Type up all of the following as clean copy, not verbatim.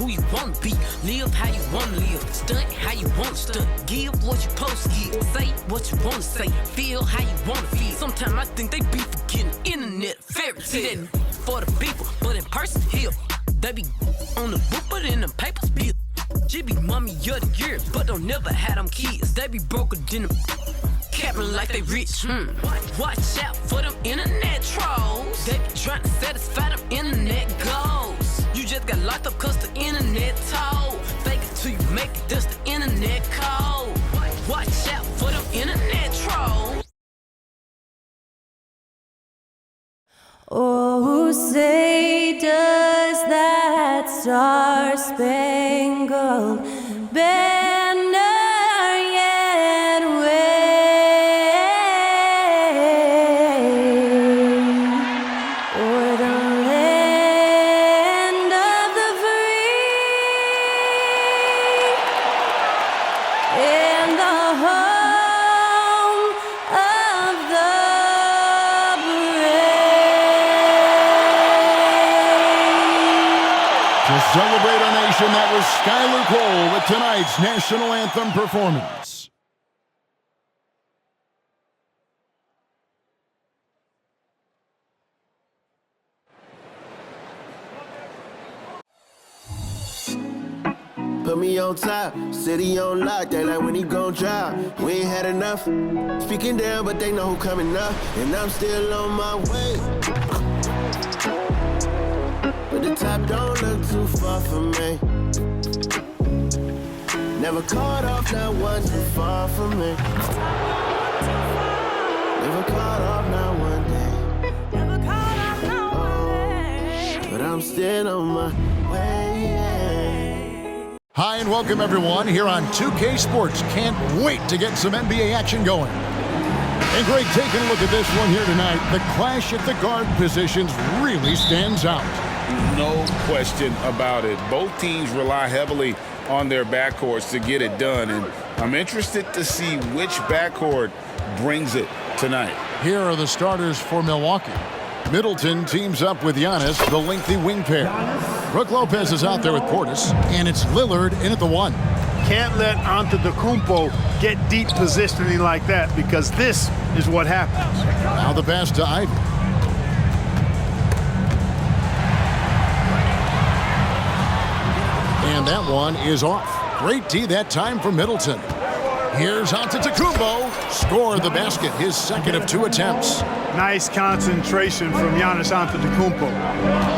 who you wanna be. Live how you wanna live. Stunt how you wanna stunt. Give what you supposed to give. Say what you wanna say. Feel how you wanna feel. Sometimes I think they be forgetting internet fairy tale for the people, but in person here. They be on the book, but in the papers be. She be mommy of the year, but don't never have them kids. They be broker than them. Capping like they rich. Watch out for them internet trolls. They be trying to satisfy them internet goals. You just got locked up cause the internet told. Fake it till you make it, that's the internet code. Watch out for them internet trolls. Oh, say does that star-spangled banner yet wave o'er the land of the free and the home of the To celebrate our nation, that was Skylar Cole with tonight's national anthem performance. Put me on top, city on lock, they like when he gon' drop. We ain't had enough, speaking down, but they know who coming up, and I'm still on my way. But the top don't look too far from me. Never caught off, not one too far from me. Never caught off, not one day. But I'm still on my way. Hi and welcome everyone here on 2K Sports. Can't wait to get some NBA action going. And Greg, taking a look at this one here tonight, the clash at the guard positions really stands out. No question about it. Both teams rely heavily on their backcourts to get it done, and I'm interested to see which backcourt brings it tonight. Here are the starters for Milwaukee. Middleton teams up with Giannis, the lengthy wing pair. Brook Lopez is out there with Portis, and it's Lillard in at the 1. Can't let Antetokounmpo get deep positioning like that, because this is what happens. Now the pass to Ivy. And that one is off. Great D that time for Middleton. Here's Antetokounmpo. Scored the basket, his second of 2 attempts. Nice concentration from Giannis Antetokounmpo.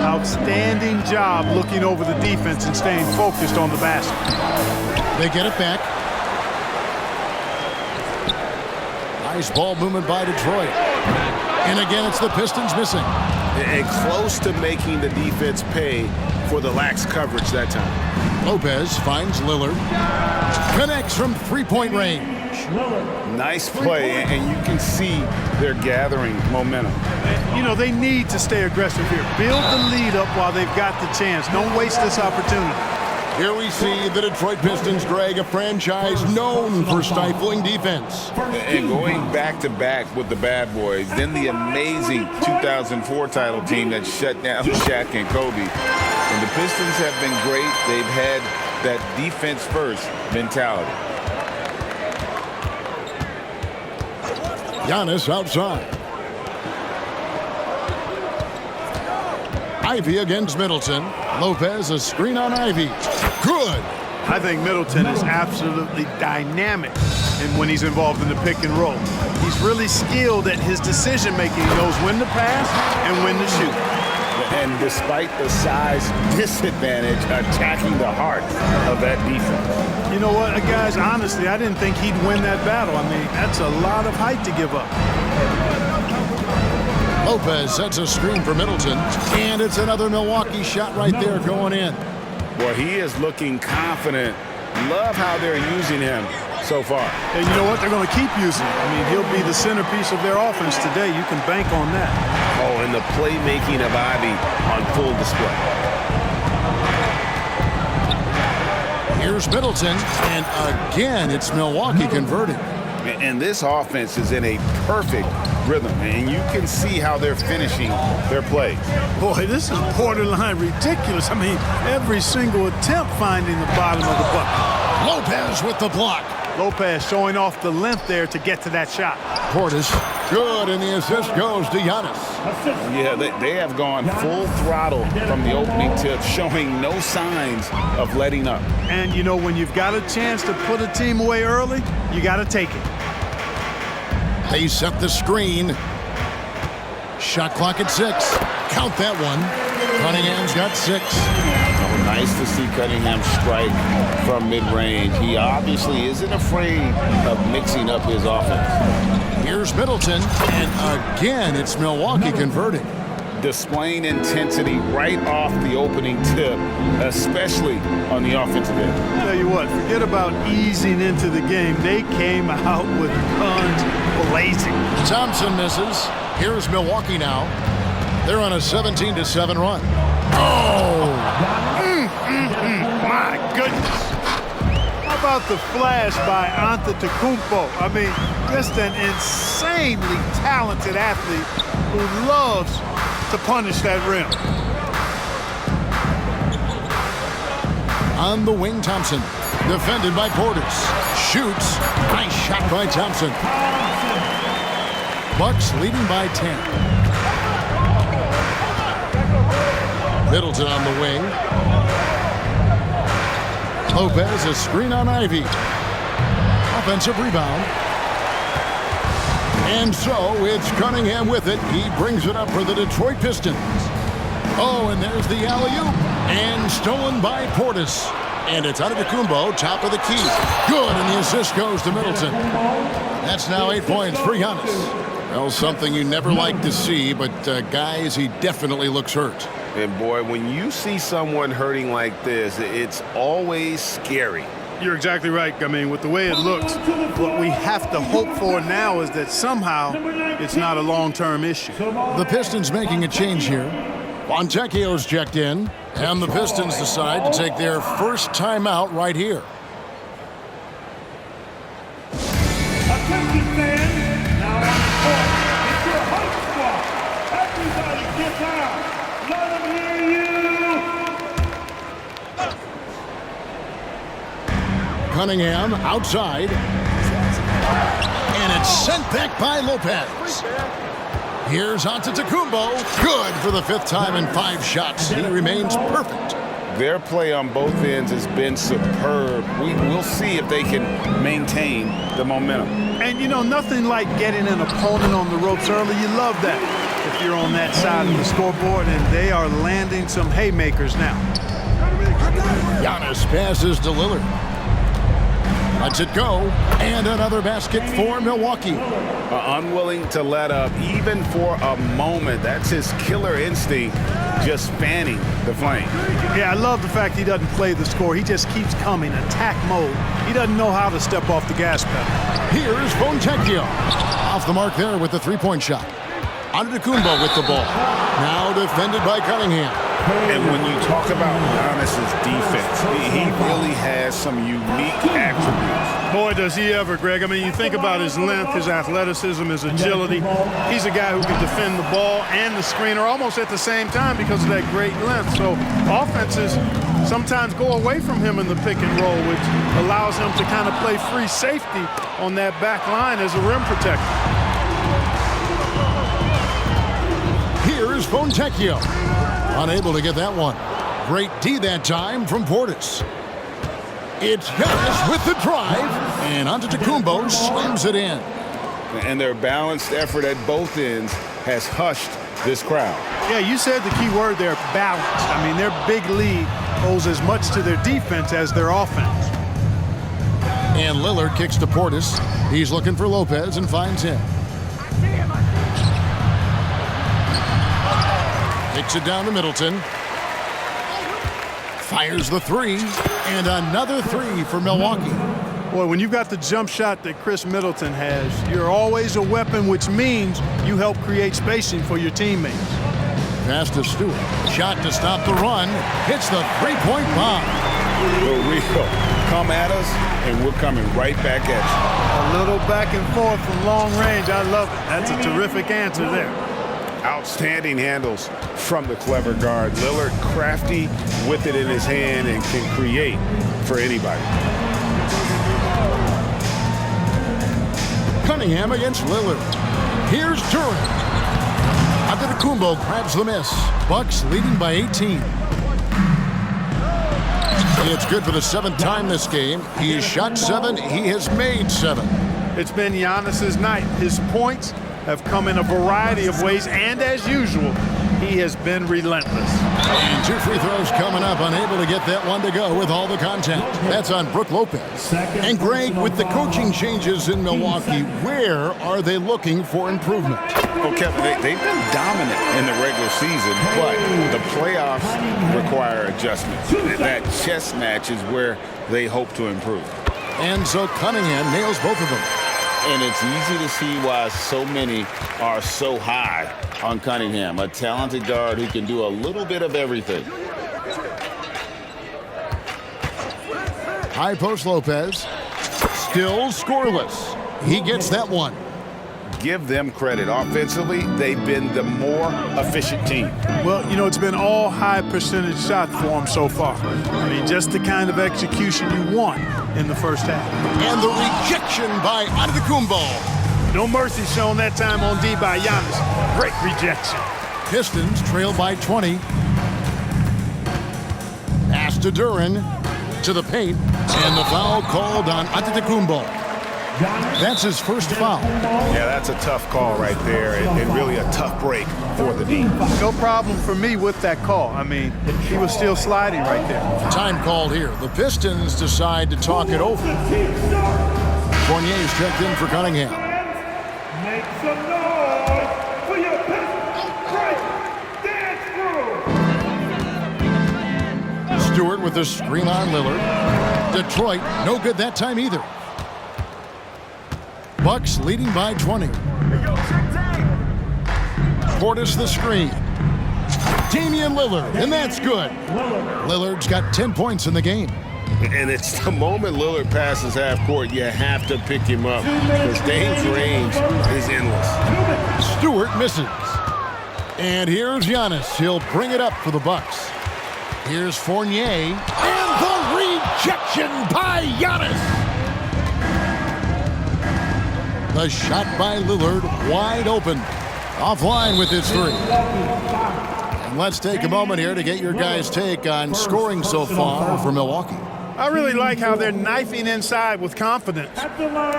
Outstanding job looking over the defense and staying focused on the basket. They get it back. Nice ball movement by Detroit. And again, it's the Pistons missing. And close to making the defense pay for the lax coverage that time. Lopez finds Lillard. Connects from three-point range. Nice play, and you can see they're gathering momentum. You know, they need to stay aggressive here. Build the lead up while they've got the chance. Don't waste this opportunity. Here we see the Detroit Pistons, Greg, a franchise known for stifling defense. And going back-to-back with the bad boys, then the amazing 2004 title team that shut down Shaq and Kobe. And the Pistons have been great. They've had that defense-first mentality. Giannis outside. Ivy against Middleton. Lopez, a screen on Ivy. Good. I think Middleton is absolutely dynamic when he's involved in the pick and roll. He's really skilled at his decision-making. He knows when to pass and when to shoot. And despite the size disadvantage, attacking the heart of that defense. You know what, guys, honestly, I didn't think he'd win that battle. I mean, that's a lot of height to give up. Lopez sets a screen for Middleton, and it's another Milwaukee shot right there going in. Well, he is looking confident. Love how they're using him so far. And you know what? They're going to keep using him. I mean, he'll be the centerpiece of their offense today. You can bank on that. Oh, and the playmaking of Ivy on full display. Here's Middleton, and again, it's Milwaukee converting. And this offense is in a perfect rhythm, and you can see how they're finishing their plays. Boy, this is borderline ridiculous. I mean, every single attempt finding the bottom of the bucket. Lopez with the block. Lopez showing off the length there to get to that shot. Portis, good, and the assist goes to Giannis. Yeah, they have gone full throttle from the opening tip, showing no signs of letting up. And, you know, when you've got a chance to put a team away early, you got to take it. They set the screen. Shot clock at 6. Count that one. Cunningham's got 6. Oh, nice to see Cunningham strike from mid-range. He obviously isn't afraid of mixing up his offense. Here's Middleton, and again, it's Milwaukee converting. Displaying intensity right off the opening tip, especially on the offensive end. Tell you what, forget about easing into the game. They came out with guns blazing. Thompson misses. Here's Milwaukee now. They're on a 17-7 run. Oh! My goodness. How about the flash by Antetokounmpo? I mean, just an insanely talented athlete who loves to punish that rim. On the wing, Thompson. Defended by Portis. Shoots. Nice shot by Thompson. Bucks leading by 10. Middleton on the wing. Lopez, a screen on Ivy. Offensive rebound. And so it's Cunningham with it. He brings it up for the Detroit Pistons. Oh, and there's the alley-oop. And stolen by Portis. And it's Antetokounmpo, top of the key. Good, and the assist goes to Middleton. That's now 8 points for Giannis. Well, something you never like to see, but guys, he definitely looks hurt. And boy, when you see someone hurting like this, it's always scary. You're exactly right. I mean, with the way it looks, what we have to hope for now is that somehow it's not a long-term issue. The Pistons making a change here. Fontecchio's checked in, and the Pistons decide to take their first timeout right here. Attention fans, now on the court, it's your host squad. Everybody get down. Let them hear you. Cunningham outside. And it's sent back by Lopez. Here's Antetokounmpo. Good for the 5th time in 5 shots. He remains perfect. Their play on both ends has been superb. We'll see if they can maintain the momentum. And, you know, nothing like getting an opponent on the ropes early. You love that if you're on that side of the scoreboard, and they are landing some haymakers now. Giannis passes to Lillard. Lets it go. And another basket for Milwaukee. Unwilling to let up even for a moment. That's his killer instinct, just fanning the flame. Yeah, I love the fact he doesn't play the score. He just keeps coming, attack mode. He doesn't know how to step off the gas pedal. Here's Fontecchio. Off the mark there with the 3-point shot. Antetokounmpo with the ball. Now defended by Cunningham. And when you talk about Giannis's defense, he really has some unique attributes. Boy, does he ever, Greg. I mean, you think about his length, his athleticism, his agility. He's a guy who can defend the ball and the screener almost at the same time because of that great length. So offenses sometimes go away from him in the pick and roll, which allows him to kind of play free safety on that back line as a rim protector. Here's Fontecchio. Unable to get that one. Great D that time from Portis. It's Giannis with the drive, and Antetokounmpo slams it in. And their balanced effort at both ends has hushed this crowd. Yeah, you said the key word there, balance. I mean, their big lead owes as much to their defense as their offense. And Lillard kicks to Portis. He's looking for Lopez and finds him. Takes it down to Middleton. Fires the 3, and another 3 for Milwaukee. Boy, when you've got the jump shot that Chris Middleton has, you're always a weapon, which means you help create spacing for your teammates. Pass to Stewart. Shot to stop the run. Hits the 3-point bomb. For real. Come at us, and we're coming right back at you. A little back and forth from long range. I love it. That's a terrific answer there. Outstanding handles from the clever guard. Lillard crafty with it in his hand and can create for anybody. Cunningham against Lillard. Here's Duran. Antetokounmpo grabs the miss. Bucks leading by 18. It's good for the 7th time this game. He has shot 7. He has made 7. It's been Giannis's night. His points have come in a variety of ways, and as usual, he has been relentless. And 2 free throws coming up, unable to get that one to go with all the contact. That's on Brook Lopez. And Greg, with the coaching changes in Milwaukee, where are they looking for improvement? Well, Kevin, they've been dominant in the regular season, but the playoffs require adjustments. That chess match is where they hope to improve. And so Cunningham nails both of them. And it's easy to see why so many are so high on Cunningham, a talented guard who can do a little bit of everything. High post Lopez. Still scoreless. He gets that one. Give them credit. Offensively, they've been the more efficient team. Well, you know, it's been all high percentage shots for them so far. I mean, just the kind of execution you want in the first half. And the rejection by Antetokounmpo. No mercy shown that time on D by Giannis. Great rejection. Pistons trail by 20. Pass to Duran. To the paint. And the foul called on Antetokounmpo. That's his first foul. Yeah, that's a tough call right there, and really a tough break for the D. No problem for me with that call. I mean, he was still sliding right there. Time called here. The Pistons decide to talk it over. Fournier's checked in for Cunningham. Make some noise for your Pistons great dance crew. Stewart with the screen on Lillard. Detroit, no good that time either. Bucks leading by 20. Portis the screen. Damian Lillard, and that's good. Lillard's got 10 points in the game. And it's the moment Lillard passes half court, you have to pick him up because Dame's range is endless. Stewart misses. And here's Giannis. He'll bring it up for the Bucks. Here's Fournier. And the rejection by Giannis. The shot by Lillard, wide open. Offline with his 3. And let's take a moment here to get your guys' take on scoring so far for Milwaukee. I really like how they're knifing inside with confidence,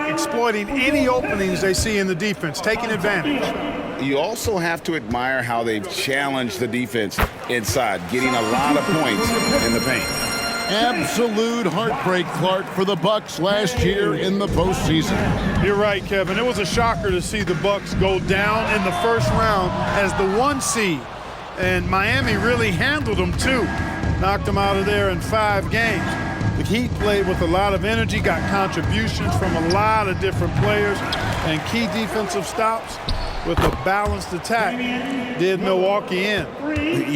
exploiting any openings they see in the defense, taking advantage. You also have to admire how they've challenged the defense inside, getting a lot of points in the paint. Absolute heartbreak, Clark, for the Bucks last year in the postseason. You're right, Kevin. It was a shocker to see the Bucks go down in the first round as the 1 seed. And Miami really handled them, too. Knocked them out of there in 5 games. The Heat played with a lot of energy, got contributions from a lot of different players, and key defensive stops with a balanced attack did Milwaukee in.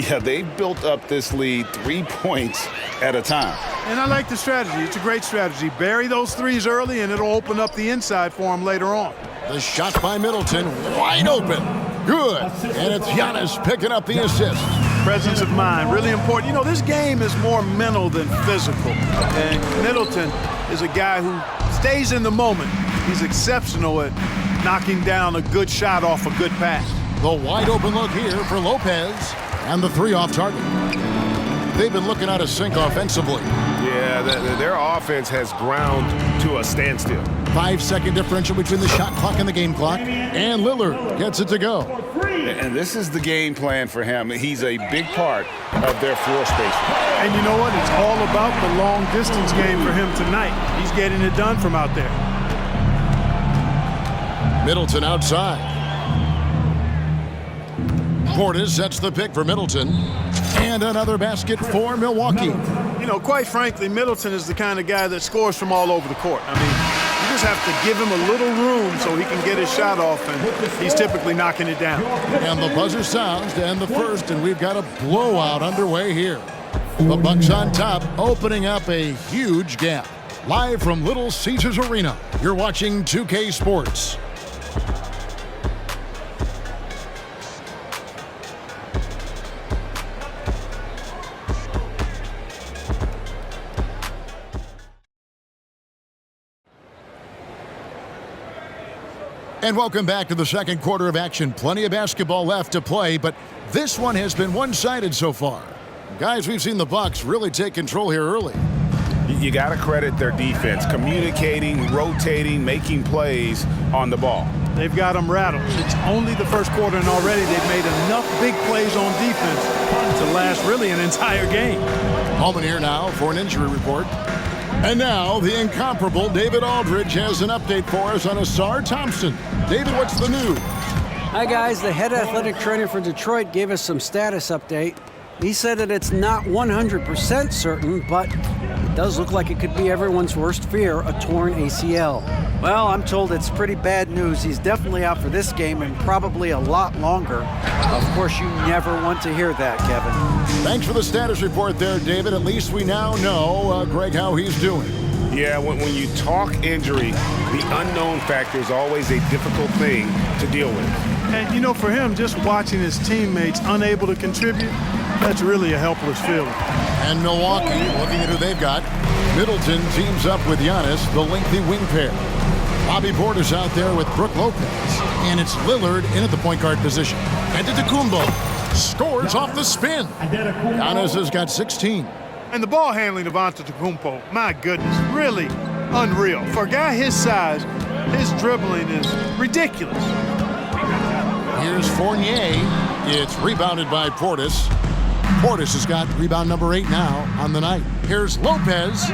Yeah, they built up this lead 3 points at a time. And I like the strategy. It's a great strategy. Bury those threes early, and it'll open up the inside for them later on. The shot by Middleton, wide open. Good. And it's Giannis picking up the assist. Presence of mind, really important. You know, this game is more mental than physical. And Middleton is a guy who stays in the moment. He's exceptional at knocking down a good shot off a good pass. The wide open look here for Lopez. And the 3 off target. They've been looking out of sync offensively. Yeah, their offense has ground to a standstill. 5-second differential between the shot clock and the game clock. And Lillard gets it to go. And this is the game plan for him. He's a big part of their floor space. And you know what? It's all about the long distance game for him tonight. He's getting it done from out there. Middleton outside. Portis sets the pick for Middleton. And another basket for Milwaukee. You know, quite frankly, Middleton is the kind of guy that scores from all over the court. I mean, you just have to give him a little room so he can get his shot off, and he's typically knocking it down. And the buzzer sounds to end the first, and we've got a blowout underway here. The Bucks on top, opening up a huge gap. Live from Little Caesars Arena, you're watching 2K Sports. And welcome back to the second quarter of action. Plenty of basketball left to play, but this one has been one-sided so far. Guys, we've seen the Bucks really take control here early. You got to credit their defense, communicating, rotating, making plays on the ball. They've got them rattled. It's only the first quarter, and already they've made enough big plays on defense to last really an entire game. Holman here now for an injury report. And now, the incomparable David Aldridge has an update for us on Asar Thompson. David, what's the news? Hi, guys. The head athletic trainer for Detroit gave us some status update. He said that it's not 100% certain, but it does look like it could be everyone's worst fear, a torn ACL. Well, I'm told it's pretty bad news. He's definitely out for this game and probably a lot longer. Of course, you never want to hear that, Kevin. Thanks for the status report there, David. At least we now know, Greg, how he's doing. Yeah, when you talk injury, the unknown factor is always a difficult thing to deal with. And, you know, for him, just watching his teammates unable to contribute, that's really a helpless feeling. And Milwaukee, looking at who they've got. Middleton teams up with Giannis, the lengthy wing pair. Bobby Portis out there with Brook Lopez. And it's Lillard in at the point guard position. Antetokounmpo scores off the spin. Giannis has got 16. And the ball handling of Antetokounmpo, my goodness, really unreal. For a guy his size, his dribbling is ridiculous. Here's Fournier. It's rebounded by Portis. Portis has got rebound number 8 now on the night. Here's Lopez.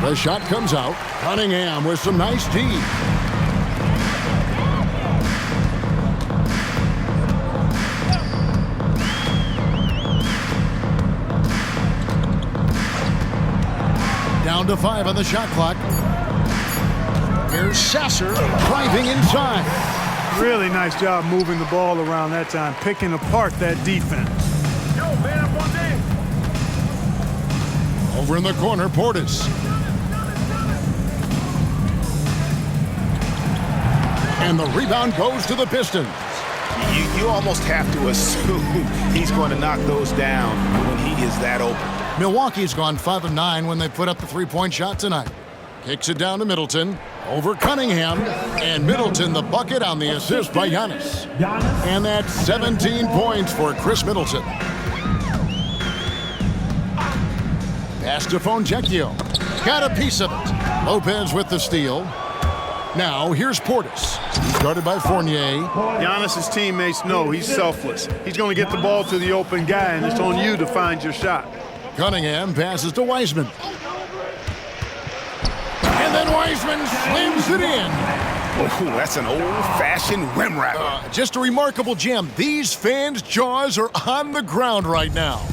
The shot comes out. Cunningham with some nice D. Down to 5 on the shot clock. Here's Sasser driving inside. Really nice job moving the ball around that time, picking apart that defense. Over in the corner, Portis. And the rebound goes to the Pistons. You almost have to assume he's going to knock those down when he is that open. Milwaukee's gone 5 of 9 when they put up the three-point shot tonight. Kicks it down to Middleton. Over Cunningham. And Middleton the bucket on the assist by Giannis. And that's 17 points for Chris Middleton. Pass to Fontecchio. Got a piece of it. Lopez with the steal. Now here's Portis. He's guarded by Fournier. Giannis' teammates know he's selfless. He's going to get the ball to the open guy, and it's on you to find your shot. Cunningham passes to Wiseman. And then Wiseman slams it in. Oh, that's an old-fashioned rim wrapper. Just a remarkable gem. These fans' jaws are on the ground right now.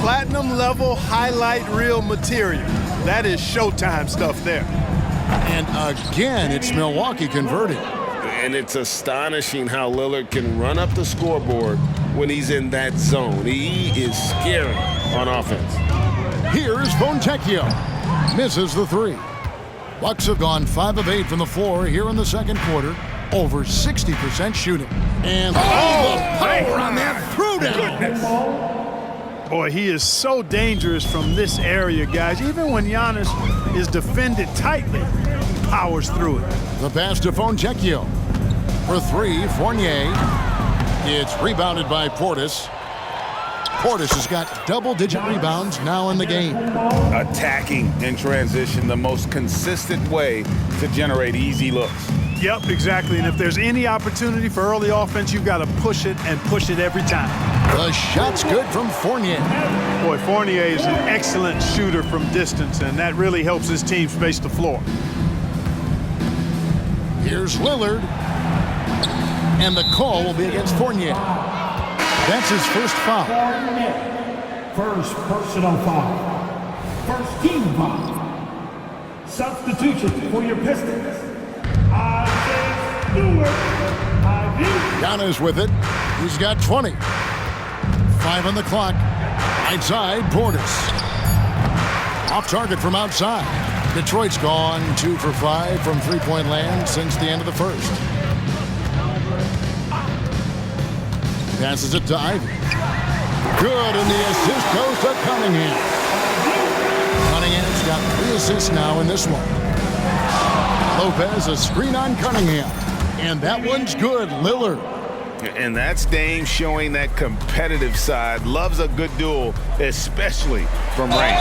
Platinum level highlight reel material. That is Showtime stuff there. And again, it's Milwaukee converting. And it's astonishing how Lillard can run up the scoreboard when he's in that zone. He is scary on offense. Here's Fontecchio. Misses the 3. Bucks have gone 5 of 8 from the floor here in the second quarter. Over 60% shooting. And all the power on that throwdown. Boy, he is so dangerous from this area, guys. Even when Giannis is defended tightly, he powers through it. The pass to Fontecchio. For 3, Fournier. It's rebounded by Portis. Portis has got double-digit rebounds now in the game. Attacking in transition, the most consistent way to generate easy looks. Yep, exactly. And if there's any opportunity for early offense, you've got to push it and push it every time. The shot's good from Fournier. Boy, Fournier is an excellent shooter from distance, and that really helps his team space the floor. Here's Lillard. And the call will be against Fournier. That's his first foul. First personal foul. First team foul. Substitution for your Pistons. Giannis with it. He's got 20. 5 on the clock. Right side, Portis. Off target from outside. Detroit's gone 2 for 5 from three-point land since the end of the first. Passes it to Ivy. Good, and the assist goes to Cunningham. Cunningham's got 3 assists now in this one. Lopez, a screen on Cunningham. And that one's good, Lillard. And that's Dame showing that competitive side. Loves a good duel, especially from range.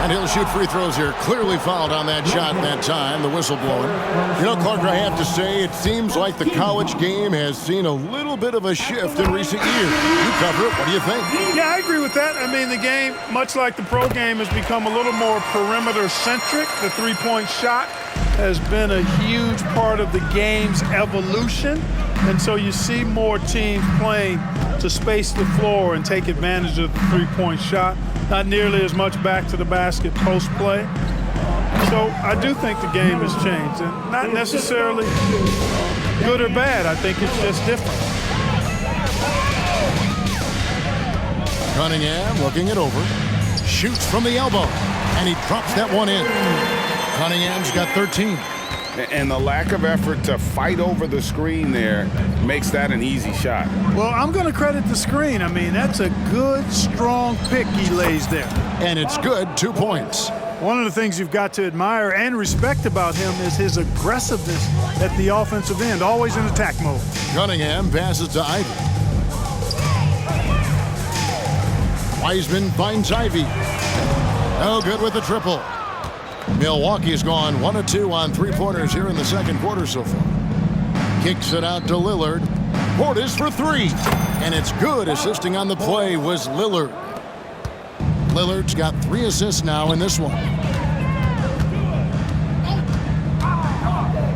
And he'll shoot free throws here. Clearly fouled on that shot that time, the whistle blowing. You know, Clark, I have to say, it seems like the college game has seen a little bit of a shift in recent years. You cover it. What do you think? Yeah, I agree with that. I mean, the game, much like the pro game, has become a little more perimeter-centric. The three-point shot has been a huge part of the game's evolution. And so you see more teams playing to space the floor and take advantage of the three-point shot. Not nearly as much back to the basket post play. So I do think the game has changed, and not necessarily good or bad. I think it's just different. Cunningham looking it over. Shoots from the elbow, and he drops that one in. Cunningham's got 13. And the lack of effort to fight over the screen there makes that an easy shot. Well, I'm going to credit the screen. I mean, that's a good, strong pick he lays there. And it's good, 2 points. One of the things you've got to admire and respect about him is his aggressiveness at the offensive end, always in attack mode. Cunningham passes to Ivy. Wiseman finds Ivy. No good with the triple. Milwaukee's gone 1 of 2 on three-pointers here in the second quarter so far. Kicks it out to Lillard. Portis for 3. And it's good. Assisting on the play was Lillard. Lillard's got 3 assists now in this one.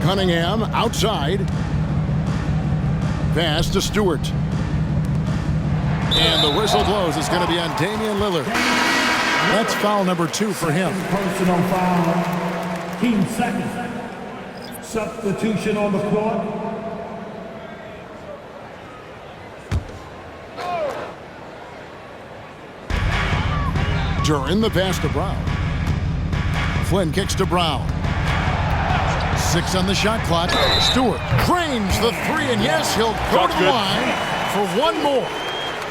Cunningham outside. Pass to Stewart. And the whistle blows. It's going to be on Damian Lillard. That's foul number 2 for him. Personal foul. Team second. Substitution on the court. Duran the pass to Brown. Flynn kicks to Brown. 6 on the shot clock. Stewart drains the 3, and yes, he'll go to the line for 1 more.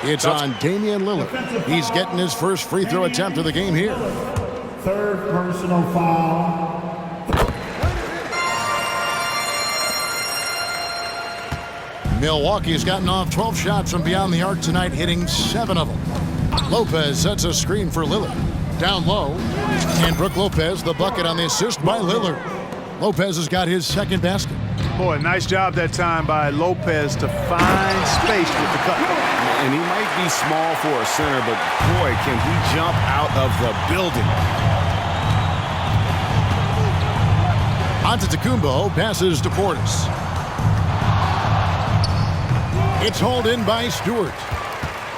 It's on Damian Lillard. He's getting his first free throw attempt of the game here. Third personal foul. Milwaukee has gotten off 12 shots from beyond the arc tonight, hitting 7 of them. Lopez sets a screen for Lillard. Down low. And Brook Lopez, the bucket on the assist by Lillard. Lopez has got his second basket. Boy, nice job that time by Lopez to find space with the cut. And he might be small for a center, but boy, can he jump out of the building. Antetokounmpo passes to Portis. It's hauled in by Stewart.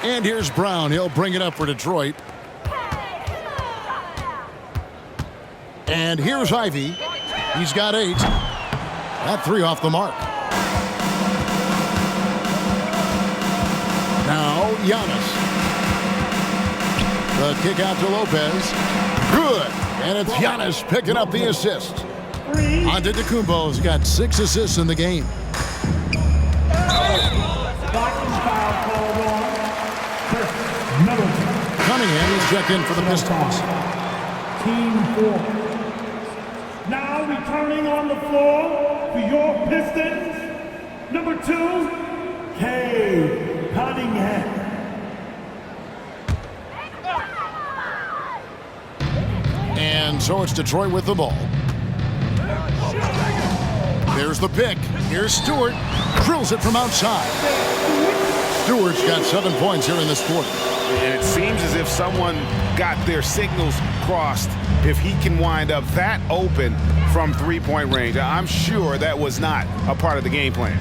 And here's Brown. He'll bring it up for Detroit. And here's Ivy. He's got 8. That 3 off the mark. Now Giannis. The kick out to Lopez. Good. And it's Giannis picking up the assist. Antetokounmpo's got 6 assists in the game. Cunningham is checked in for the Pistons. Team 4. Now returning on the floor for your Pistons, number 2, Cunningham. And so it's Detroit with the ball. There's the pick. Here's Stewart. Drills it from outside. Stewart's got 7 points here in this quarter. And it seems as if someone got their signals crossed. If he can wind up that open from three-point range, I'm sure that was not a part of the game plan.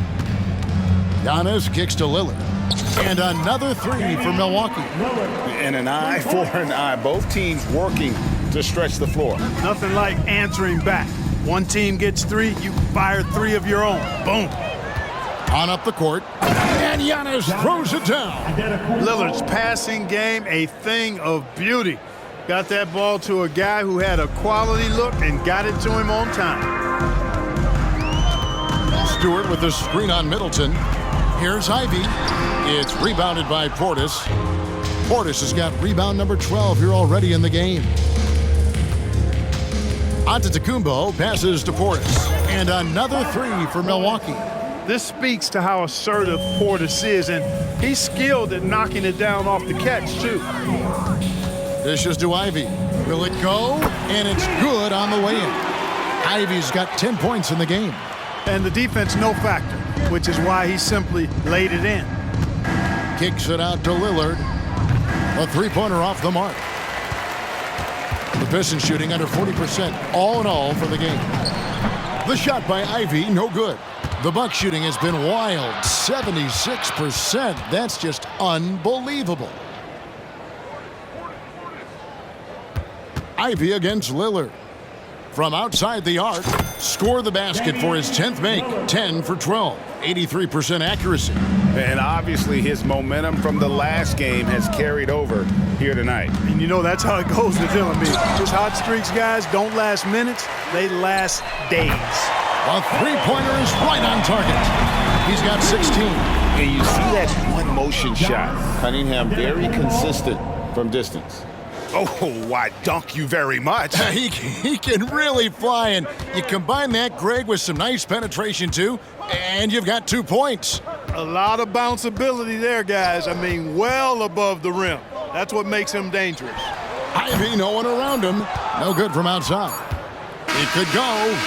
Giannis kicks to Lillard. And another 3 for Milwaukee. And an eye for an eye. Both teams working to stretch the floor. Nothing like answering back. One team gets 3, you fire 3 of your own. Boom. On up the court, and Giannis throws it down. Lillard's passing game, a thing of beauty. Got that ball to a guy who had a quality look and got it to him on time. Stewart with the screen on Middleton. Here's Ivy. It's rebounded by Portis. Portis has got rebound number 12 here already in the game. Antetokounmpo passes to Portis. And another three for Milwaukee. This speaks to how assertive Portis is, and he's skilled at knocking it down off the catch, too. Dishes to Ivy. Will it go? And it's good on the way in. Ivy's got 10 points in the game. And the defense no factor, which is why he simply laid it in. Kicks it out to Lillard. A three-pointer off the mark. The Pistons shooting under 40% all in all for the game. The shot by Ivy, no good. The Bucks shooting has been wild, 76%. That's just unbelievable. Ivy against Lillard. From outside the arc, score the basket for his 10th make, 10 for 12, 83% accuracy. And obviously his momentum from the last game has carried over here tonight. And you know that's how it goes with him. I mean, just hot streaks, guys, don't last minutes, they last days. A three-pointer is right on target. He's got 16. And you see that one motion shot. Cunningham very consistent from distance. Oh, why, dunk you very much. He can really fly, and you combine that, Greg, with some nice penetration, too, and you've got 2 points. A lot of bounceability there, guys. I mean, well above the rim. That's what makes him dangerous. Ivy, no one around him. No good from outside. It could go.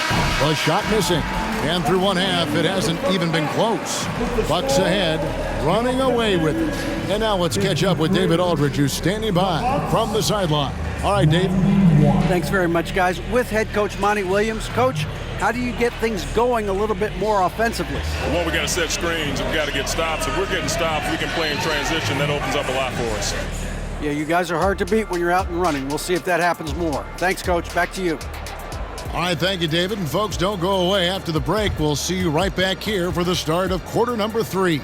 A shot missing. And through one half, it hasn't even been close. Bucks ahead, running away with it. And now let's catch up with David Aldridge, who's standing by from the sideline. All right, Dave. Thanks very much, guys. With head coach Monty Williams. Coach, how do you get things going a little bit more offensively? Well, we got to set screens and we got to get stops. If we're getting stops, we can play in transition. That opens up a lot for us. Yeah, you guys are hard to beat when you're out and running. We'll see if that happens more. Thanks, Coach. Back to you. All right, thank you, David. And folks, don't go away. After the break, we'll see you right back here for the start of quarter number 3.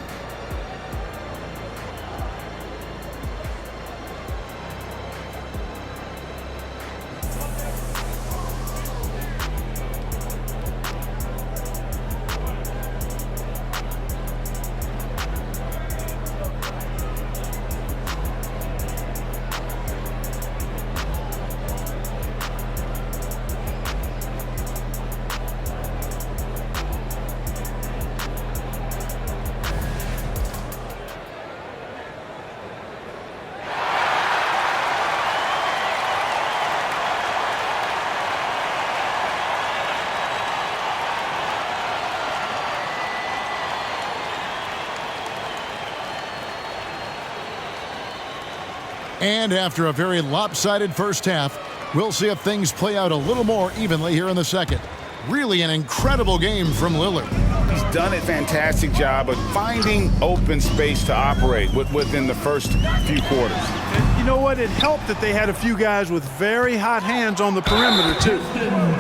And after a very lopsided first half, we'll see if things play out a little more evenly here in the second. Really an incredible game from Lillard. He's done a fantastic job of finding open space to operate within the first few quarters. And you know what? It helped that they had a few guys with very hot hands on the perimeter, too.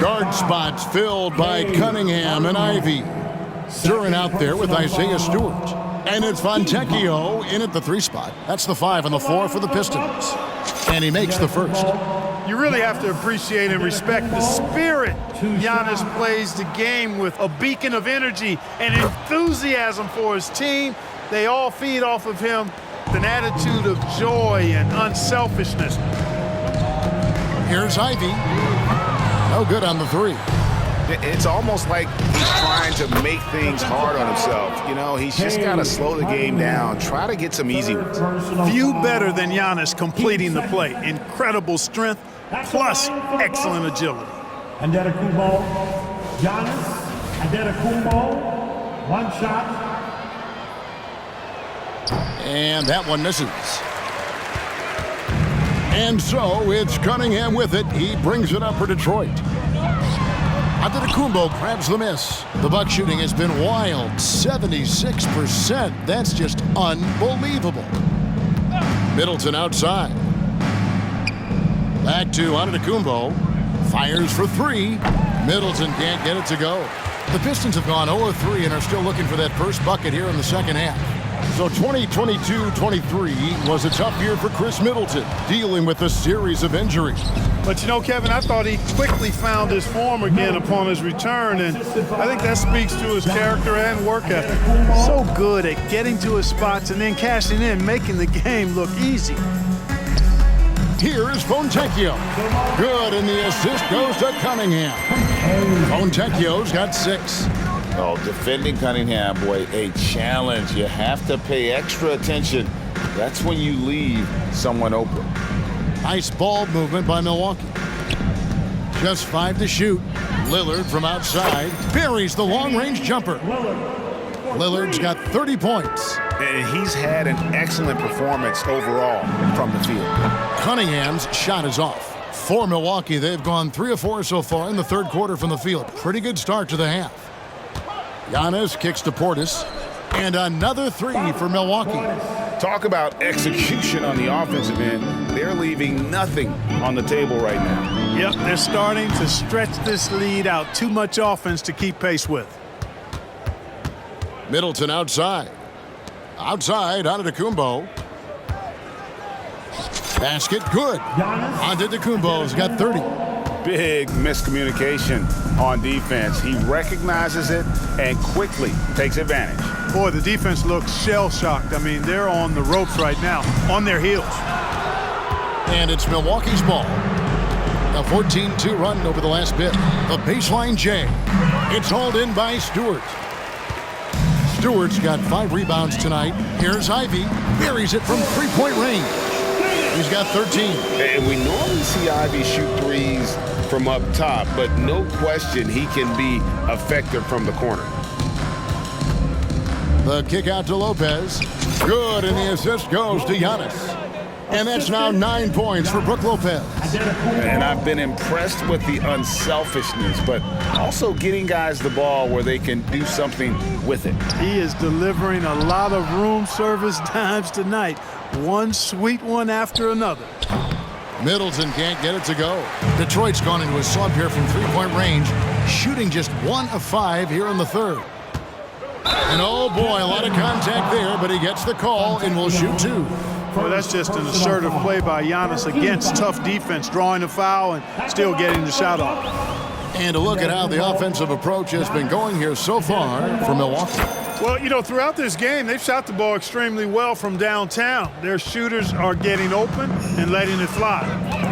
Guard spots filled by Cunningham and Ivy. Duran out there with Isaiah Stewart. And it's Fontecchio in at the 3 spot. That's the 5 and the 4 for the Pistons. And he makes the first. You really have to appreciate and respect the spirit Giannis plays the game with. A beacon of energy and enthusiasm for his team. They all feed off of him with an attitude of joy and unselfishness. Here's Ivy. No good on the 3. It's almost like he's trying to make things hard on himself. You know, he's just got to slow the game down, try to get some easy ones. Few better than Giannis completing the play. Incredible strength plus excellent agility. Antetokounmpo, Giannis, Antetokounmpo, one shot. And that one misses. And so it's Cunningham with it. He brings it up for Detroit. Antetokounmpo grabs the miss. The Bucks shooting has been wild, 76%. That's just unbelievable. Middleton outside. Back to Antetokounmpo. Fires for 3. Middleton can't get it to go. The Pistons have gone 0-3 and are still looking for that first bucket here in the second half. So 2022-23 was a tough year for Chris Middleton, dealing with a series of injuries. But, you know, Kevin, I thought he quickly found his form again upon his return, and I think that speaks to his character and work ethic. So good at getting to his spots and then cashing in, making the game look easy. Here's Fontecchio. Good, and the assist goes to Cunningham. Fontecchio's got 6. Oh, defending Cunningham, boy, a challenge. You have to pay extra attention. That's when you leave someone open. Nice ball movement by Milwaukee. Just 5 to shoot. Lillard from outside buries the long-range jumper. Lillard's got 30 points. And he's had an excellent performance overall from the field. Cunningham's shot is off. For Milwaukee, they've gone 3 of 4 so far in the third quarter from the field. Pretty good start to the half. Giannis kicks to Portis. And another 3 for Milwaukee. Talk about execution on the offensive end. They're leaving nothing on the table right now. Yep, they're starting to stretch this lead out. Too much offense to keep pace with. Middleton outside. Outside, Antetokounmpo. Basket, good. Antetokounmpo's got 30. Big miscommunication on defense. He recognizes it and quickly takes advantage. Boy, the defense looks shell-shocked. I mean, they're on the ropes right now, on their heels. And it's Milwaukee's ball. A 14-2 run over the last bit. The baseline J. It's hauled in by Stewart. Stewart's got 5 rebounds tonight. Here's Ivy. Buries it from three-point range. He's got 13. And we normally see Ivy shoot threes from up top, but no question he can be effective from the corner. The kick out to Lopez. Good, and the assist goes to Giannis. And that's now 9 points for Brook Lopez. And I've been impressed with the unselfishness, but also getting guys the ball where they can do something with it. He is delivering a lot of room service dimes tonight. One sweet one after another. Middleton can't get it to go. Detroit's gone into a slump here from three-point range, shooting just 1 of 5 here in the third. And oh boy, a lot of contact there, but he gets the call and will shoot 2. Well, that's just an assertive play by Giannis against tough defense, drawing a foul and still getting the shot off. And to look at how the offensive approach has been going here so far for Milwaukee. Well, you know, throughout this game, they've shot the ball extremely well from downtown. Their shooters are getting open and letting it fly.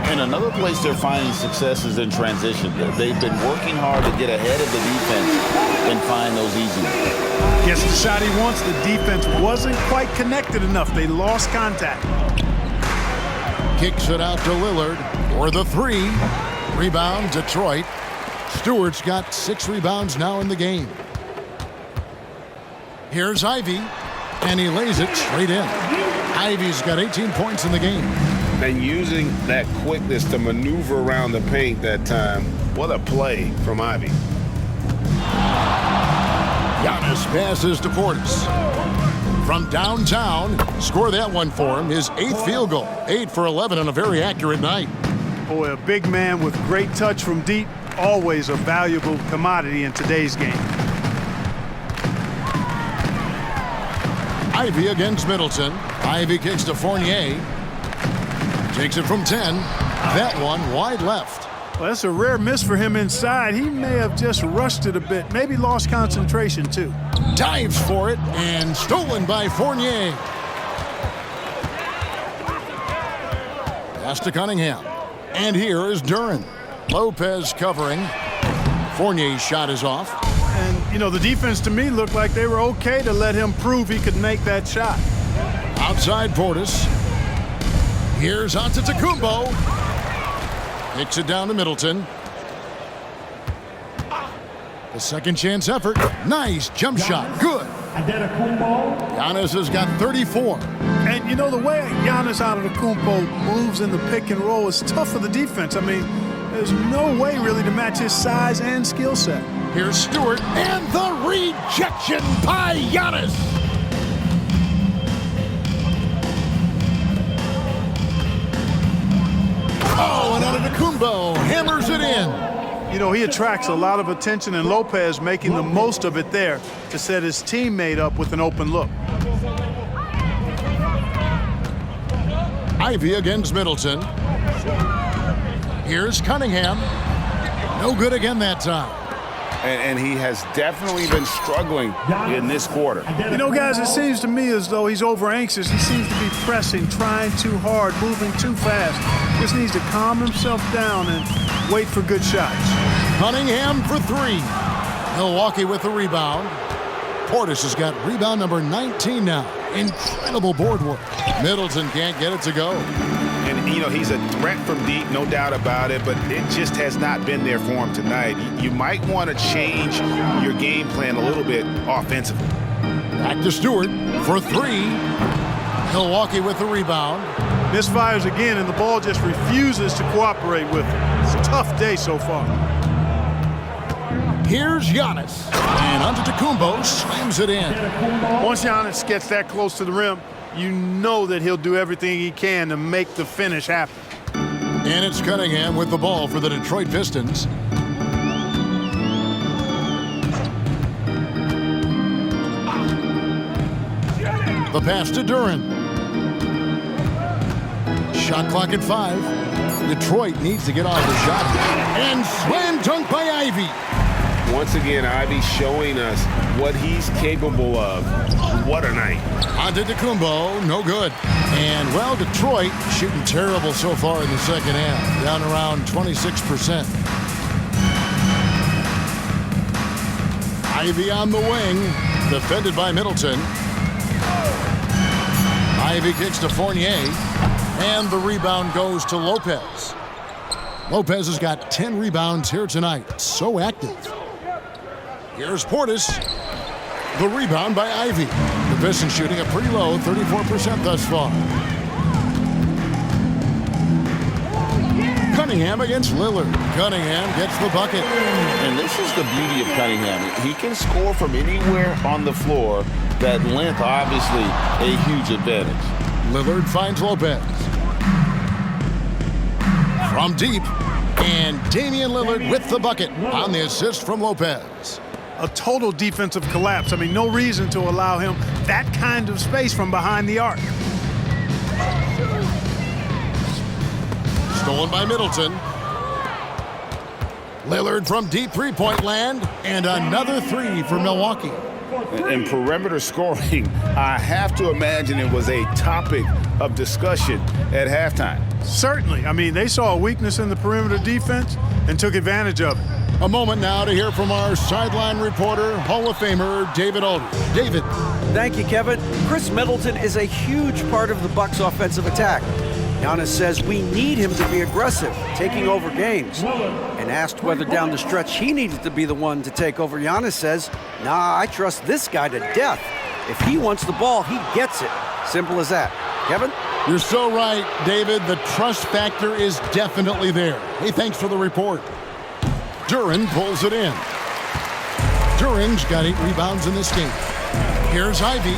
And another place they're finding success is in transition. They've been working hard to get ahead of the defense and find those easy ones. Gets the shot he wants. The defense wasn't quite connected enough. They lost contact. Kicks it out to Lillard for the 3. Rebound, Detroit. Stewart's got 6 rebounds now in the game. Here's Ivy, and he lays it straight in. Ivy's got 18 points in the game. And using that quickness to maneuver around the paint that time, what a play from Ivy. Giannis passes to Portis. From downtown, score that one for him. His 8th field goal. 8 for 11 on a very accurate night. Boy, a big man with great touch from deep, always a valuable commodity in today's game. Ivy against Middleton. Ivy kicks to Fournier. Takes it from 10. That one wide left. Well, that's a rare miss for him inside. He may have just rushed it a bit, maybe lost concentration too. Dives for it and stolen by Fournier. Pass to Cunningham. And here is Duran. Lopez covering. Fournier's shot is off. And, you know, the defense to me looked like they were okay to let him prove he could make that shot. Outside Portis. Here's Antetokounmpo. Kicks it down to Middleton. The second chance effort. Nice jump shot. Good. Giannis has got 34. And, you know, the way Giannis Antetokounmpo moves in the pick and roll is tough for the defense. I mean, there's no way really to match his size and skill set. Here's Stewart, and the rejection by Giannis. Oh, and Antetokounmpo hammers it in. You know, he attracts a lot of attention, and Lopez making the most of it there to set his teammate up with an open look. Ivy against Middleton. Here's Cunningham. No good again that time. And he has definitely been struggling in this quarter. You know, guys, it seems to me as though he's over-anxious. He seems to be pressing, trying too hard, moving too fast. Just needs to calm himself down and wait for good shots. Cunningham for three. Milwaukee with the rebound. Portis has got rebound number 19 now. Incredible board work. Middleton can't get it to go. And, you know, he's a threat from deep, no doubt about it, but it just has not been there for him tonight. You might want to change your game plan a little bit offensively. Back to Stewart for three. Milwaukee with the rebound. Misfires again, and the ball just refuses to cooperate with him. It's a tough day so far. Here's Giannis. And Antetokounmpo slams it in. Once Giannis gets that close to the rim, you know that he'll do everything he can to make the finish happen. And it's Cunningham with the ball for the Detroit Pistons. The pass to Duren. Shot clock at 5. Detroit needs to get off the shot. And slam dunk by Ivy. Once again, Ivy showing us what he's capable of. What a night. Antetokounmpo, no good. And, well, Detroit shooting terrible so far in the second half. Down around 26%. Ivy on the wing. Defended by Middleton. Ivy kicks to Fournier. And the rebound goes to Lopez. Lopez has got 10 rebounds here tonight. So active. Here's Portis. The rebound by Ivy. The Pistons shooting a pretty low 34% thus far. Cunningham against Lillard. Cunningham gets the bucket. And this is the beauty of Cunningham. He can score from anywhere on the floor. That length, obviously, a huge advantage. Lillard finds Lopez. From deep. And Damian Lillard with the bucket on the assist from Lopez. A total defensive collapse. I mean, no reason to allow him that kind of space from behind the arc. Stolen by Middleton. Lillard from deep three-point land. And another three for Milwaukee. And perimeter scoring, I have to imagine it was a topic of discussion at halftime. Certainly. I mean, they saw a weakness in the perimeter defense and took advantage of it. A moment now to hear from our sideline reporter, Hall of Famer David Aldridge. David. Thank you, Kevin. Chris Middleton is a huge part of the Bucks' offensive attack. Giannis says we need him to be aggressive, taking over games. And asked whether down the stretch he needed to be the one to take over, Giannis says, nah, I trust this guy to death. If he wants the ball, he gets it. Simple as that. Kevin? You're so right, David. The trust factor is definitely there. Hey, thanks for the report. Duren pulls it in. Duren's got 8 rebounds in this game. Here's Ivy.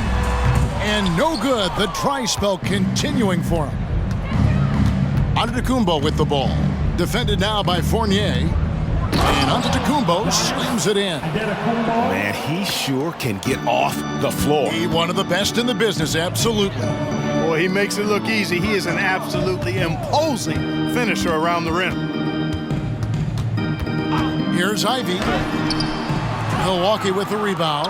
And no good. The dry spell continuing for him. Antetokounmpo with the ball. Defended now by Fournier. And Antetokounmpo slams it in. Man, he sure can get off the floor. He's one of the best in the business, absolutely. Boy, he makes it look easy. He is an absolutely imposing finisher around the rim. Here's Ivy. Milwaukee with the rebound.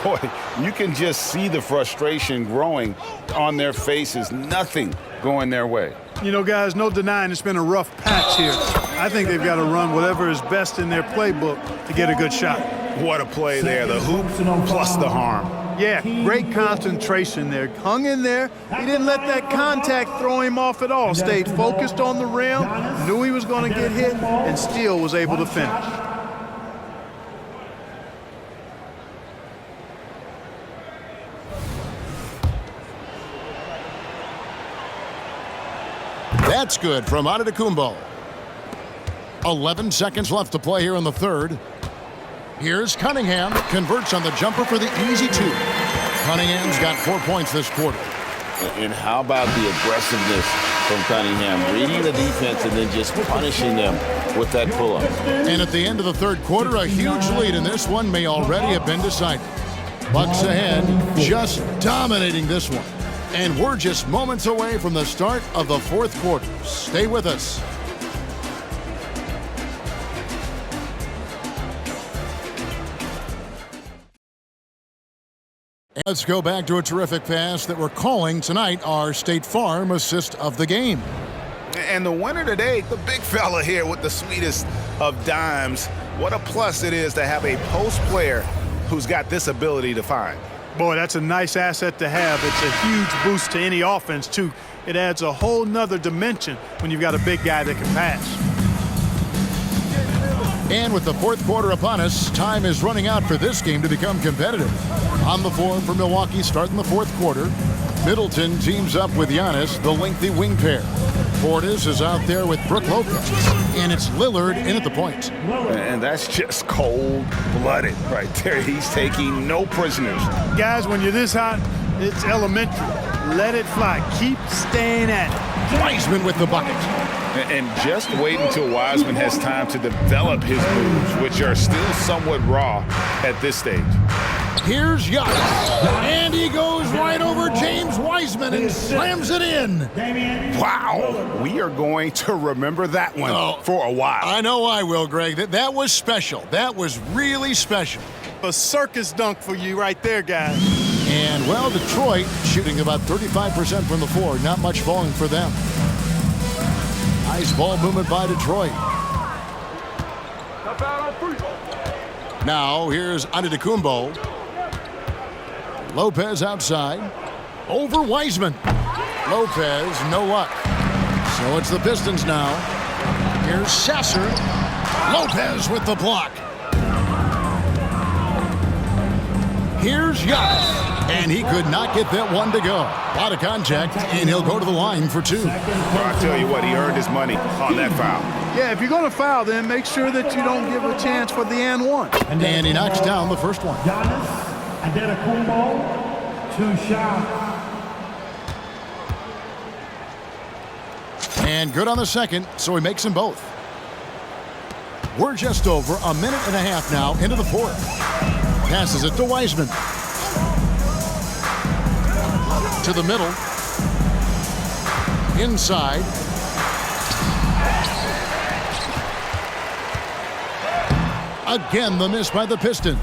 Boy, you can just see the frustration growing on their faces. Nothing going their way. You know, guys, no denying it's been a rough patch here. I think they've got to run whatever is best in their playbook to get a good shot. What a play there. The hoop plus the harm. Yeah, great concentration there. Hung in there. He didn't let that contact throw him off at all. Stayed focused on the rim, knew he was going to get hit, and still was able to finish. That's good from Antetokounmpo. 11 seconds left to play here in the third. Here's Cunningham. Converts on the jumper for the easy 2. Cunningham's got 4 points this quarter. And how about the aggressiveness from Cunningham, reading the defense and then just punishing them with that pull-up. And at the end of the third quarter, a huge lead in this one may already have been decided. Bucks ahead, just dominating this one. And we're just moments away from the start of the fourth quarter. Stay with us. Let's go back to a terrific pass that we're calling tonight our State Farm assist of the game. And the winner today, the big fella here with the sweetest of dimes. What a plus it is to have a post player who's got this ability to find. Boy, that's a nice asset to have. It's a huge boost to any offense, too. It adds a whole nother dimension when you've got a big guy that can pass. And with the fourth quarter upon us, time is running out for this game to become competitive. On the floor for Milwaukee starting the fourth quarter, Middleton teams up with Giannis, the lengthy wing pair. Portis is out there with Brook Lopez, and it's Lillard in at the point. And that's just cold-blooded right there. He's taking no prisoners. Guys, when you're this hot, it's elementary. Let it fly. Keep staying at it. Wiseman with the bucket. And just wait until Wiseman has time to develop his moves, which are still somewhat raw at this stage. Here's Giannis, and he goes right over James Wiseman and slams it in. Wow, we are going to remember that one for a while. I know I will, Greg. That was special. That was really special. A circus dunk for you right there, guys. And, well, Detroit shooting about 35% from the floor. Not much falling for them. Nice ball movement by Detroit. Now, here's Antetokounmpo. Lopez outside. Over Wiseman. Lopez, no luck. So it's the Pistons now. Here's Sasser. Lopez with the block. Here's Giannis. And he could not get that one to go. A lot of contact, and he'll go to the line for two. Well, I tell you what, he earned his money on that foul. Yeah, if you're going to foul, then make sure that you don't give a chance for the and one. And he knocks down the first one. Giannis Antetokounmpo, 2 shots. And good on the second, so he makes them both. We're just over a minute and a half now into the fourth. Passes it to Wiseman. To the middle. Inside. Again, the miss by the Pistons.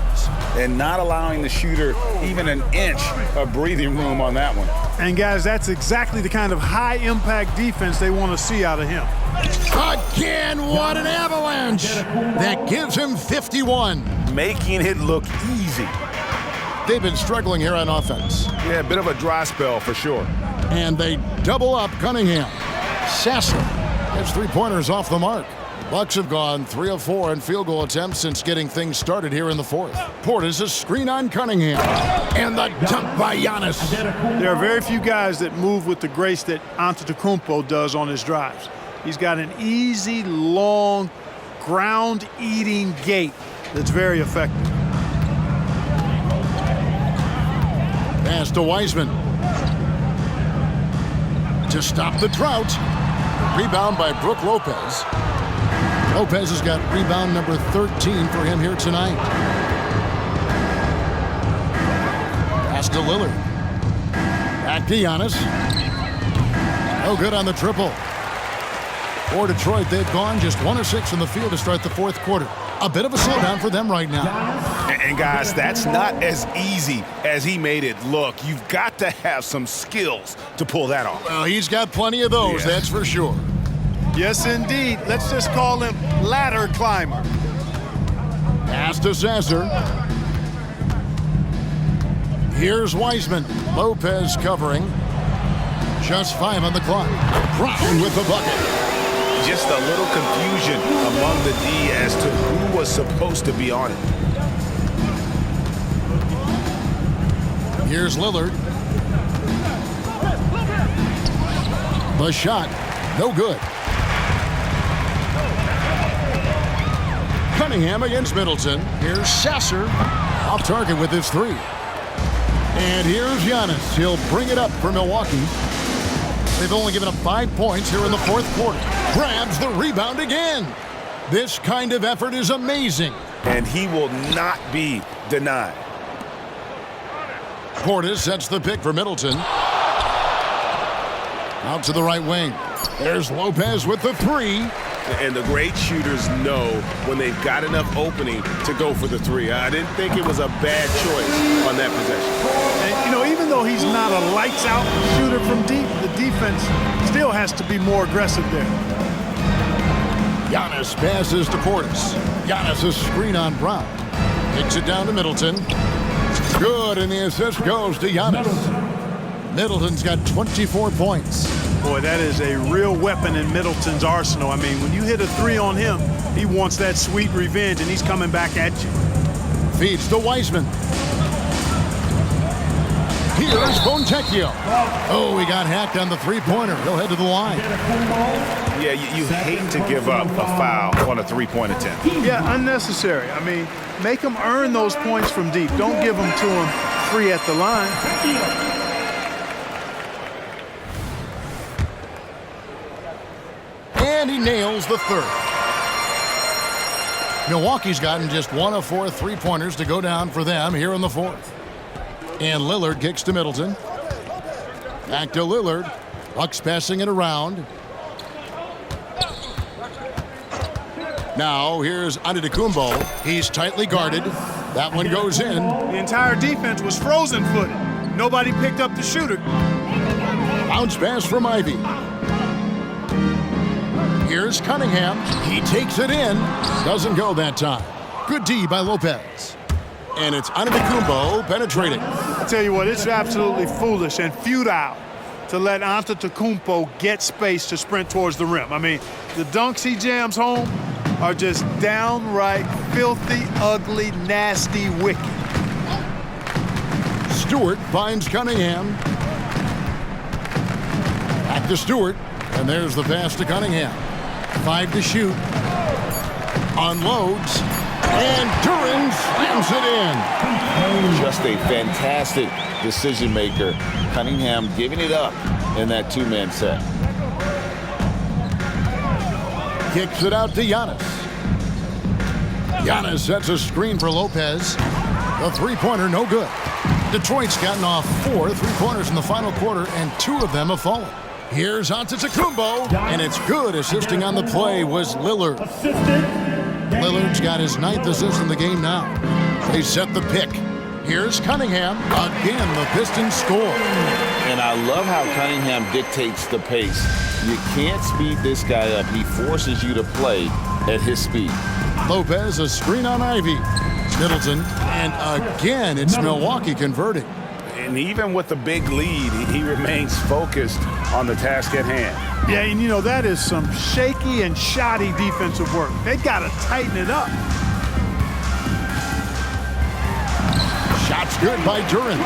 And not allowing the shooter even an inch of breathing room on that one. And, guys, that's exactly the kind of high-impact defense they want to see out of him. Again, what an avalanche. That gives him 51. Making it look easy. They've been struggling here on offense. Yeah, a bit of a dry spell for sure. And they double up Cunningham. Sasser has three-pointers off the mark. Bucks have gone 3 of 4 in field goal attempts since getting things started here in the fourth. Portis a screen on Cunningham. And the dunk by Giannis. There are very few guys that move with the grace that Antetokounmpo does on his drives. He's got an easy, long, ground-eating gait that's very effective. Pass to Wiseman. To stop the drought. Rebound by Brook Lopez. Lopez has got rebound number 13 for him here tonight. Pass to Lillard. Back to Giannis. No good on the triple. For Detroit, they've gone just 1 of 6 in the field to start the fourth quarter. A bit of a slowdown for them right now. And guys, that's not as easy as he made it look. You've got to have some skills to pull that off. Well, he's got plenty of those, that's for sure. Yes, indeed. Let's just call him ladder climber. Pass to Sasser. Here's Wiseman. Lopez covering. Just 5 on the clock. Brown with the bucket. Just a little confusion among the D as to who was supposed to be on it. Here's Lillard. The shot, no good. Cunningham against Middleton. Here's Sasser. Off target with his 3. And here's Giannis. He'll bring it up for Milwaukee. They've only given up 5 points here in the fourth quarter. Grabs the rebound again. This kind of effort is amazing. And he will not be denied. Portis sets the pick for Middleton. Out to the right wing. There's Lopez with the three. And the great shooters know when they've got enough opening to go for the three. I didn't think it was a bad choice on that possession. And, you know, even though he's not a lights-out shooter from deep, the defense still has to be more aggressive there. Giannis passes to Portis. Giannis' screen on Brown. Kicks it down to Middleton. Good, and the assist goes to Giannis. Middleton's got 24 points. Boy, that is a real weapon in Middleton's arsenal. I mean, when you hit a three on him, he wants that sweet revenge, and he's coming back at you. Feeds to Wiseman. Here's Fontecchio. Oh, he got hacked on the three-pointer. He'll head to the line. Yeah, you hate to give up a foul on a three-point attempt. Yeah, unnecessary. I mean, make him earn those points from deep. Don't give them to him free at the line. And he nails the third. Milwaukee's gotten just 1 of 4 three-pointers to go down for them here in the fourth. And Lillard kicks to Middleton. Back to Lillard. Bucks passing it around. Now here's Antetokounmpo. He's tightly guarded. That one goes in. The entire defense was frozen-footed. Nobody picked up the shooter. Bounce pass from Ivy. Here's Cunningham. He takes it in. Doesn't go that time. Good D by Lopez. And it's Antetokounmpo penetrating. I tell you what, it's absolutely foolish and futile to let Antetokounmpo get space to sprint towards the rim. I mean, the dunks he jams home are just downright filthy, ugly, nasty, wicked. Stewart finds Cunningham. Back to Stewart. And there's the pass to Cunningham. 5 to shoot. Unloads. And Duran slams it in. Just a fantastic decision maker. Cunningham giving it up in that two-man set. Kicks it out to Giannis. Giannis sets a screen for Lopez. The three-pointer no good. Detroit's gotten off 4 three-pointers in the final quarter, and 2 of them have fallen. Here's Antetokounmpo, and it's good. Assisting on the play was Lillard. Lillard's got his 9th assist in the game now. They set the pick. Here's Cunningham. Again, the Pistons score. And I love how Cunningham dictates the pace. You can't speed this guy up. He forces you to play at his speed. Lopez, a screen on Ivy. Middleton, and again, it's Milwaukee converting. And even with the big lead, he remains focused on the task at hand. Yeah, and you know, that is some shaky and shoddy defensive work. They've got to tighten it up. Shots good by Duran.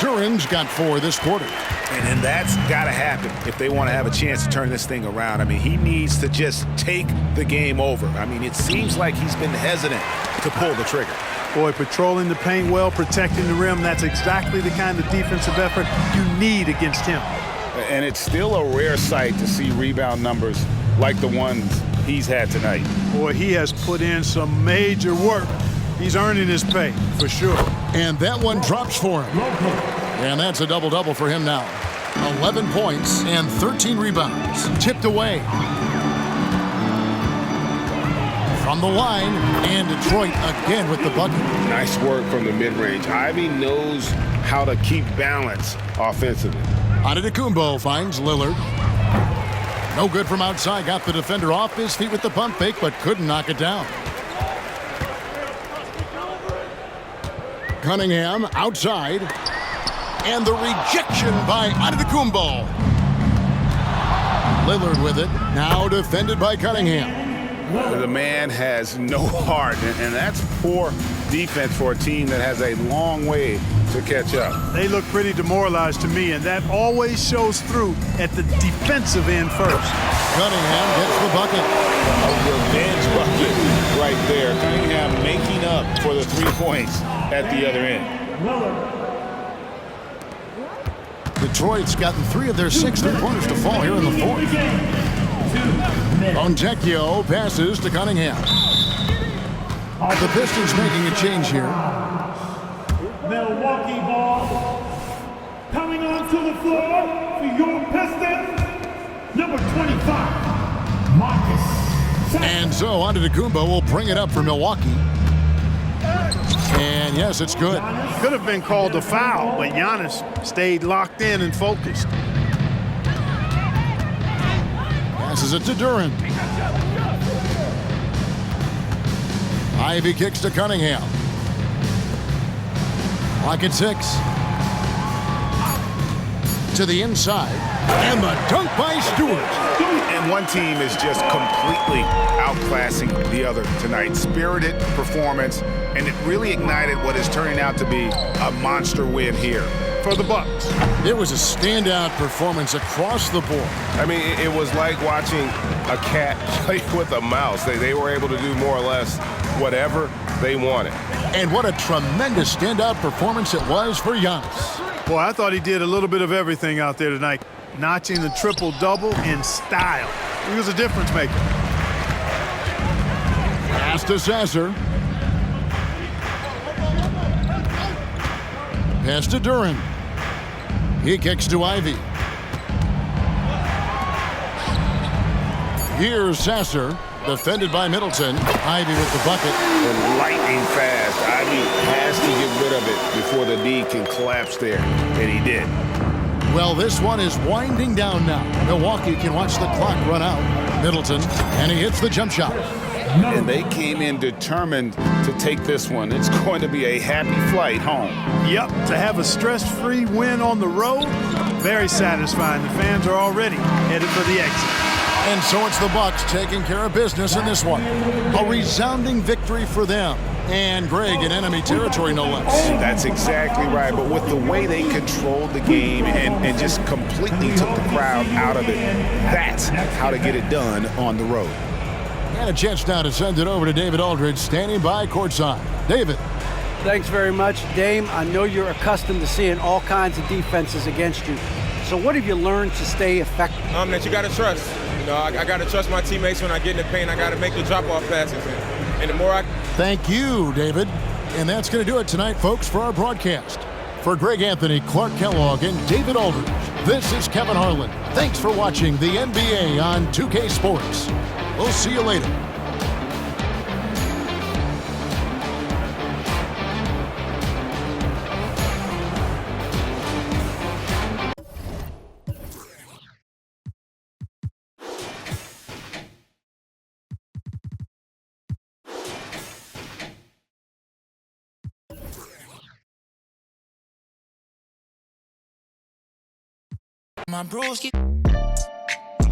Duran's got 4 this quarter. And that's got to happen if they want to have a chance to turn this thing around. I mean, he needs to just take the game over. I mean, it seems like he's been hesitant to pull the trigger. Boy, patrolling the paint well, protecting the rim, that's exactly the kind of defensive effort you need against him. And it's still a rare sight to see rebound numbers like the ones he's had tonight. Boy, he has put in some major work. He's earning his pay, for sure. And that one drops for him. And that's a double-double for him now. 11 points and 13 rebounds. Tipped away. From the line, and Detroit again with the bucket. Nice work from the mid-range. Ivy knows how to keep balance offensively. Antetokounmpo finds Lillard. No good from outside. Got the defender off his feet with the pump fake, but couldn't knock it down. Cunningham outside. And the rejection by Antetokounmpo. Lillard with it. Now defended by Cunningham. The man has no heart, and that's poor defense for a team that has a long way to catch up. They look pretty demoralized to me, and that always shows through at the defensive end first. Cunningham gets the bucket. A revenge bucket right there. Cunningham making up for the 3 points at the other end. Detroit's gotten 3 of their 6 3-pointers to fall here in the fourth. Fontecchio passes to Cunningham. The Pistons making a change here. Milwaukee ball. Coming onto the floor for your Pistons, number 25, Marcus. And so Antetokounmpo will bring it up for Milwaukee. And yes, it's good. Could have been called a foul, but Giannis stayed locked in and focused. Passes it to Duran. Ivy kicks to Cunningham. Clock at 6. To the inside. And the dunk by Stewart. And one team is just completely outclassing the other tonight. Spirited performance, and it really ignited what is turning out to be a monster win here For the Bucks. It was a standout performance across the board. I mean, it was like watching a cat play with a mouse. They were able to do more or less whatever they wanted. And what a tremendous standout performance it was for Giannis. Boy, I thought he did a little bit of everything out there tonight. Notching the triple-double in style. He was a difference maker. Pass to Sasser. Pass to Duran. He kicks to Ivy. Here's Sasser, defended by Middleton. Ivy with the bucket. and lightning fast. Ivy has to get rid of it before the knee can collapse there, and he did. Well, this one is winding down now. Milwaukee can watch the clock run out. Middleton, and he hits the jump shot. And they came in determined to take this one. It's going to be a happy flight home. Yep, to have a stress-free win on the road, very satisfying. The fans are already headed for the exit. And so it's the Bucks taking care of business in this one. A resounding victory for them. And Greg in enemy territory, no less. That's exactly right. But with the way they controlled the game and just completely took the crowd out of it, that's how to get it done on the road. And a chance now to send it over to David Aldridge, standing by courtside. David. Thanks very much, Dame. I know you're accustomed to seeing all kinds of defenses against you. So what have you learned to stay effective? That you got to trust. You know, I got to trust my teammates when I get in the paint. I got to make the drop-off passes. And the more I... Thank you, David. And that's going to do it tonight, folks, for our broadcast. For Greg Anthony, Clark Kellogg, and David Aldridge, this is Kevin Harlan. Thanks for watching the NBA on 2K Sports. We'll see you later. My broski.